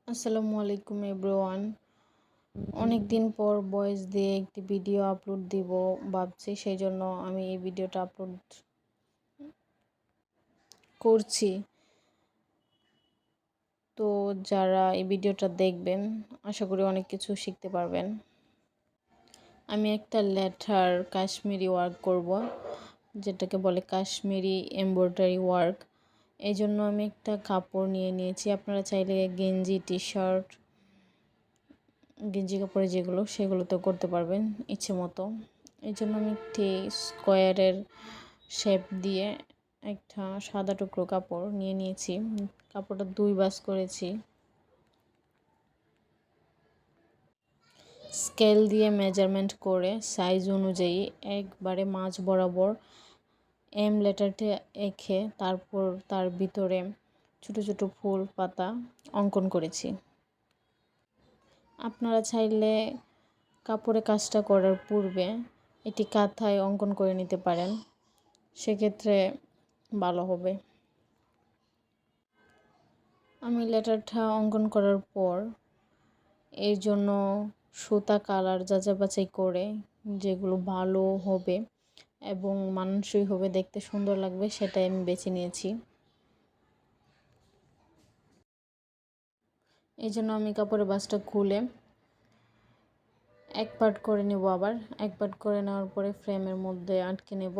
আসসালামু আলাইকুম এভরিওয়ান। অনেক দিন পর ভয়েস দিয়ে একটি ভিডিও আপলোড দিব ভাবছি, সেই জন্য আমি এই ভিডিওটা আপলোড করছি। তো যারা এই ভিডিওটা দেখবেন আশা করি অনেক কিছু শিখতে পারবেন। আমি একটা লেটার কাশ্মীরি ওয়ার্ক করব, যেটাকে বলে কাশ্মীরি এমব্রয়ডারি ওয়ার্ক। এই জন্য আমি একটা কাপড় নিয়ে নিয়েছি। আপনারা চাইলে গেঞ্জি, টি শার্ট, গেঞ্জি কাপড়ে যেগুলো সেগুলোতেও করতে পারবেন ইচ্ছে মতো। এই জন্য আমি একটি স্কোয়ারের শেপ দিয়ে একটা সাদা টুকরো কাপড় নিয়ে নিয়েছি। কাপড়টা 2 ভাঁজ করেছি। স্কেল দিয়ে মেজারমেন্ট করে সাইজ অনুযায়ী একবারে মাঝ বরাবর এম লেটারটি এঁকে তারপর তার ভিতরে ছোট ছোট ফুল পাতা অঙ্কন করেছি। আপনারা চাইলে কাপড়ে কাজটা করার পূর্বে এটি কাঁথায় অঙ্কন করে নিতে পারেন, সেক্ষেত্রে ভালো হবে। আমি লেটারটা অঙ্কন করার পর এর জন্য সুতা কালার যাচাই করে যেগুলো ভালো হবে এবং মানানসই হবে, দেখতে সুন্দর লাগবে, সেটাই আমি বেছে নিয়েছি। এই জন্য আমি কাপড়ের ভাঁজটা খুলে এক পার্ট করে নেব, আবার এক পার্ট করে নেওয়ার পরে ফ্রেমের মধ্যে আটকে নেব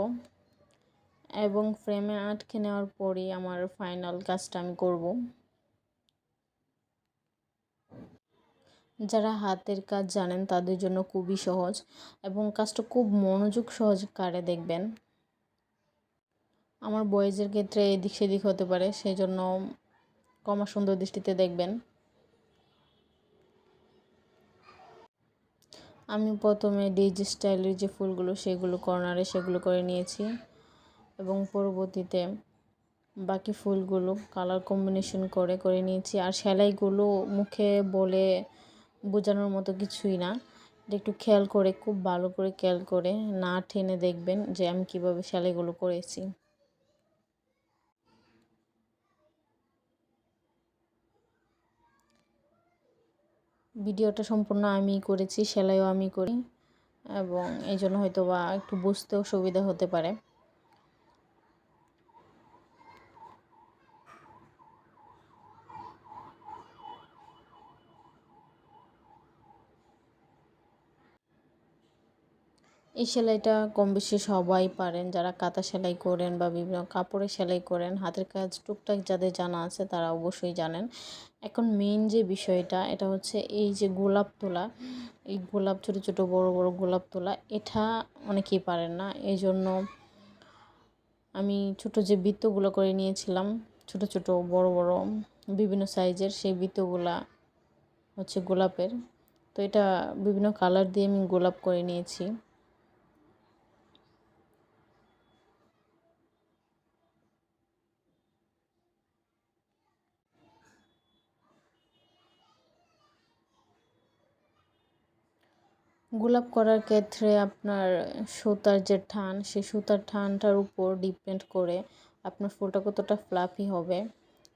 এবং ফ্রেমে আটকে নেওয়ার পরেই আমার ফাইনাল কাজটা আমি করব। যারা হাতের কাজ জানেন তাদের জন্য খুবই সহজ এবং কাজটা খুব মনোযোগ সহকারে দেখবেন। আমার বয়েজের ক্ষেত্রে এদিক সেদিক হতে পারে, সেই জন্য কমা সুন্দর দৃষ্টিতে দেখবেন। আমি প্রথমে ডিজি স্টাইলের যে ফুলগুলো সেগুলো কর্নারে সেগুলো করে নিয়েছি এবং পরবর্তীতে বাকি ফুলগুলো কালার কম্বিনেশন করে নিয়েছি। আর সেলাইগুলো মুখে বলে বোঝানোর মতো কিছুই না, এটা একটু খেয়াল করে, খুব ভালো করে খেয়াল করে না টেনে দেখবেন যে আমি কিভাবে সেলাইগুলো করেছি। ভিডিওটা সম্পূর্ণ আমি করেছি, সেলাইও আমি করি এবং এই জন্য হয়তো বা একটু বুঝতেও সুবিধা হতে পারে। এই সেলাইটা কম বেশি সবাই পারেন, যারা কাঁথা সেলাই করেন বা বিভিন্ন কাপড়ে সেলাই করেন, হাতের কাজ টুকটাক যাদের জানা আছে তারা অবশ্যই জানেন। এখন মেইন যে বিষয়টা এটা হচ্ছে এই যে গোলাপ তোলা, এই গোলাপ ছোটো ছোটো বড় বড় গোলাপ তোলা, এটা অনেকেই পারেন না। এই জন্য আমি ছোট যে বৃত্তগুলো করে নিয়েছিলাম, ছোট ছোট বড় বড় বিভিন্ন সাইজের, সেই বৃত্তগুলা হচ্ছে গোলাপের। তো এটা বিভিন্ন কালার দিয়ে আমি গোলাপ করে নিয়েছি। গোলাপ করার ক্ষেত্রে আপনার সুতার যে টান, সেই সুতার টানটার উপর ডিপেন্ড করে আপনার ফুলটা কতটা ফ্লাফি হবে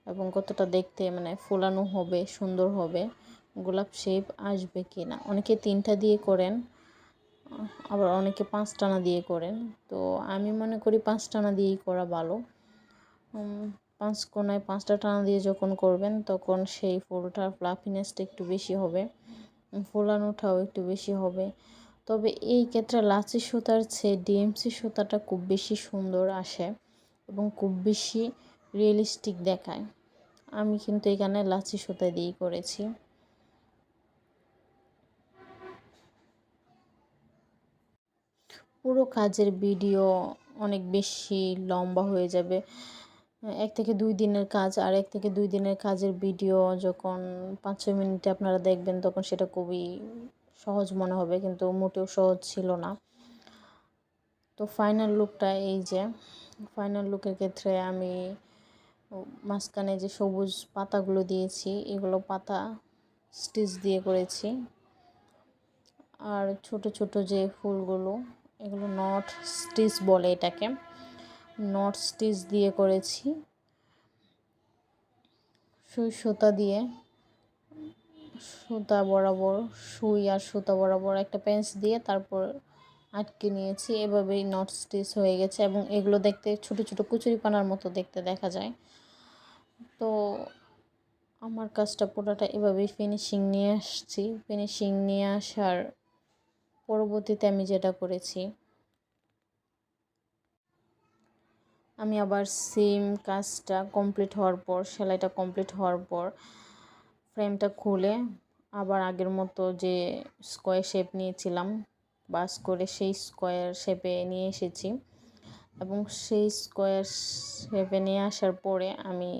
এবং কতটা দেখতে মানে ফোলানো হবে, সুন্দর হবে, গোলাপ শেপ আসবে কি না। অনেকে 3টা দিয়ে করেন, আবার অনেকে 5 টানা দিয়ে করেন। তো আমি মনে করি 5 টানা দিয়েই করা ভালো। 5 কোণায় 5টা টানা দিয়ে যখন করবেন তখন সেই ফুলটার ফ্লাফিনেসটা একটু বেশি হবে, ফোলানোটাও একটু বেশি হবে। তবে এই ক্ষেত্রে লাচি সুতার চেয়ে ডিএমসি সুতাটা খুব বেশি সুন্দর আসে এবং খুব বেশি রিয়েলিস্টিক দেখায়। আমি কিন্তু এখানে লাচি সুতা দিয়েই করেছি। পুরো কাজের ভিডিও অনেক বেশি লম্বা হয়ে যাবে। 1 থেকে 2 দিনের কাজ, আর 1 থেকে 2 দিনের কাজের ভিডিও যখন 5-6 মিনিটে আপনারা দেখবেন তখন সেটা খুবই সহজ মনে হবে, কিন্তু মোটেও সহজ ছিল না। তো ফাইনাল লুকটা এই যে, ফাইনাল লুকের ক্ষেত্রে আমি মাঝখানে যে সবুজ পাতাগুলো দিয়েছি এগুলো পাতা স্টিচ দিয়ে করেছি। আর ছোট ছোট যে ফুলগুলো এগুলো নট স্টিচ বলে, এটাকে নট স্টিচ দিয়ে করেছি। সুই সুতা দিয়ে সুতা বরাবর সুই আর সুতা বরাবর একটা পেঁচ দিয়ে তারপর আটকে নিয়েছি। এভাবেই নট স্টিচ হয়ে গেছে এবং এগুলো দেখতে ছোট ছোট কুচুরিপানার মতো দেখতে দেখা যায়। তো আমার কাজটা পুরোটা এভাবেই ফিনিশিং নিয়ে আসছি। ফিনিশিং নিয়ে আসার পরবর্তীতে আমি যেটা করেছি, আমি আবার সেম কাজটা কমপ্লিট হওয়ার পর, সেলাইটা কমপ্লিট হওয়ার পর ফ্রেমটা খুলে আবার আগের মতো যে স্কোয়ার শেপ নিয়েছিলাম বাস করে সেই স্কোয়ার শেপে নিয়ে এসেছি এবং সেই স্কোয়ার শেপে নিয়ে আসার পরে আমি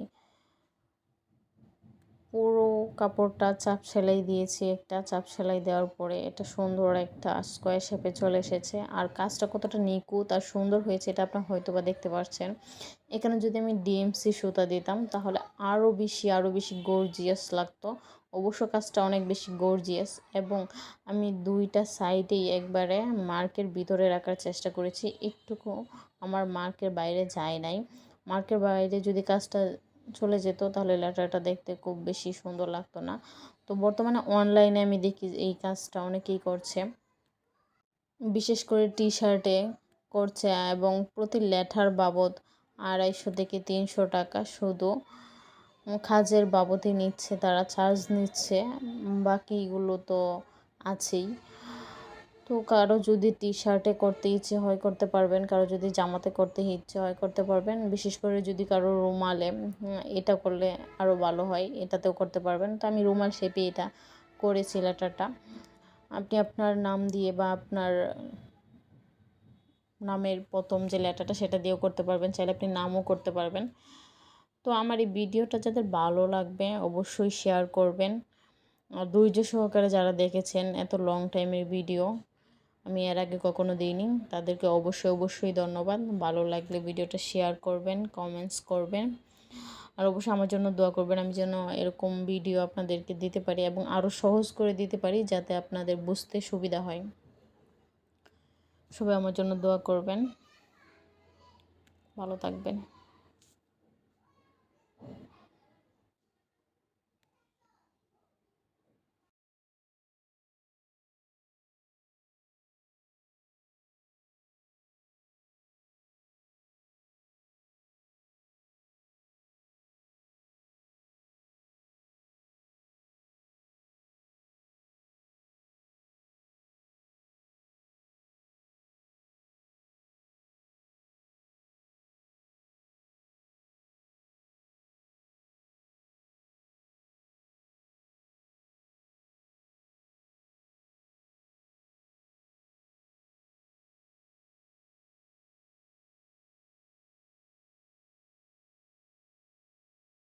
পুরো কাপড়টা চাপ সেলাই দিয়েছি। একটা চাপ সেলাই দেওয়ার পরে এটা সুন্দর একটা স্কোয়ার শেপে চলে এসেছে। আর কাজটা কতটা নিখুঁত আর সুন্দর হয়েছে এটা আপনারা হয়তো বা দেখতে পাচ্ছেন। এখানে যদি আমি ডিএমসি সুতা দিতাম তাহলে আরও বেশি গর্জিয়াস লাগতো। অবশ্য কাজটা অনেক বেশি গর্জিয়াস এবং আমি দুইটা সাইডেই একবারে মার্কের ভিতরে রাখার চেষ্টা করেছি। একটুকু আমার মার্কের বাইরে যায় নাই। মার্কের বাইরে যদি কাজটা চলে যেত তাহলে লেটারটা দেখতে খুব বেশি সুন্দর লাগতো না। তো বর্তমানে অনলাইনে আমি দেখি এই কাজটা অনেকেই করছে, বিশেষ করে টি শার্টে করছে এবং প্রতি লেটার বাবদ 250 থেকে 300 টাকা শুধু কাজের বাবদই নিচ্ছে, তারা চার্জ নিচ্ছে। বাকিগুলো তো আছেই। তো কারো যদি টি শার্টে করতে ইচ্ছে হয় করতে পারবেন, কারো যদি জামাতে করতে ইচ্ছে হয় করতে পারবেন। বিশেষ করে যদি কারো রুমালে এটা করলে আরও ভালো হয়, এটাতেও করতে পারবেন। তো আমি রুমাল শেপে এটা করেছি লেটারটা। আপনি আপনার নাম দিয়ে বা আপনার নামের প্রথম যে লেটারটা সেটা দিয়েও করতে পারবেন, চাইলে আপনি নামও করতে পারবেন। তো আমার এই ভিডিওটা যাদের ভালো লাগবে অবশ্যই শেয়ার করবেন। আর ধৈর্য সহকারে যারা দেখেছেন এত লং টাইমের ভিডিও আমি এর আগে কখনো দিইনি, তাদেরকে অবশ্যই ধন্যবাদ। ভালো লাগলে ভিডিওটা শেয়ার করবেন, কমেন্টস করবেন আর অবশ্যই আমার জন্য দোয়া করবেন, আমি যেন এরকম ভিডিও আপনাদেরকে দিতে পারি এবং আরও সহজ করে দিতে পারি যাতে আপনাদের বুঝতে সুবিধা হয়। সবাই আমার জন্য দোয়া করবেন, ভালো থাকবেন।